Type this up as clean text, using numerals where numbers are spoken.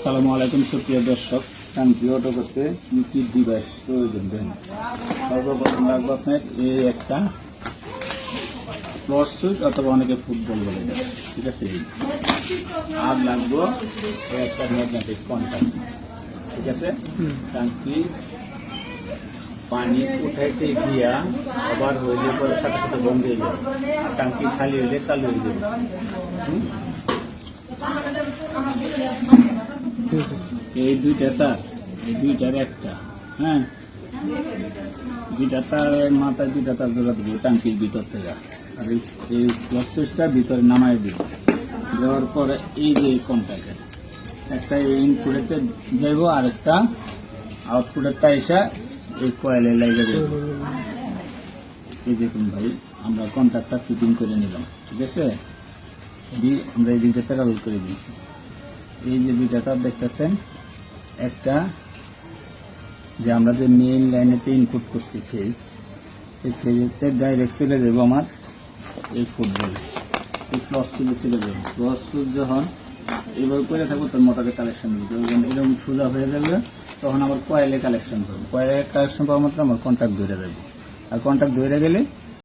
আসসালামু আলাইকুম সুপ্রিয় দর্শক। টাঙ্কি অটো করতে কি কি ডিভাইস প্রয়োজন দেন? সর্বপ্রথম লাগবে আপনার এই একটা ক্লচ সুইচ অথবা অনেকে ফুটবল বলে দেয়, ঠিক আছে। আর লাগবে একটা ম্যাগনেটিক কন্ট্যাক্ট, ঠিক আছে। টাঙ্কি পানি উঠাইতে গিয়া আবার হইলে পরে সাথে সাথে বন্ধ হয়ে যাবে, টাঙ্কি খালি হইলে চালু হয়ে যাবে। এই দুইটা তার, এই দুইটার একটা, হ্যাঁ, দুইটা তার মাথায় দুইটা তার জোড়া দেবো টাঙ্কির ভিতর থেকে। আর এই ক্লচ সুইচটা ভিতরে নামাই দিব, দেওয়ার পরে এই যে কন্ট্যাক্টের একটা ইনপুটেতে যাইব, আর একটা আউটপুটের তাইসা এই কয়েলে লাগিয়ে দেব। এই দেখুন ভাই, আমরা কন্ট্যাক্টটা ফিটিং করে নিলাম, ঠিক আছে। আমরা এই দিকটা প্যারাল করে দিয়েছি। এই যে দুইটা তার দেখতেছেন, একটা যে আমরা যে মেইন লাইনেতে ইনপুট করছি ফেজ, এই ফেজেতে ডাইরেক্ট চলে যাবো আমার এই ফুটবলে, এই ক্লচ সুইচে চলে যাবো। ক্লচ সুইচ যখন এইভাবে করে থাকবো তোর মোটরে কালেকশন দিতে হবে, এরকম সোজা হয়ে যাবে, তখন আবার কয়েলে কালেকশন করবো। কয়েলে কালেকশন পাওয়ার মাত্র আমার কন্ট্যাক্ট ধরে যাবে, আর কন্ট্যাক্ট ধরে গেলে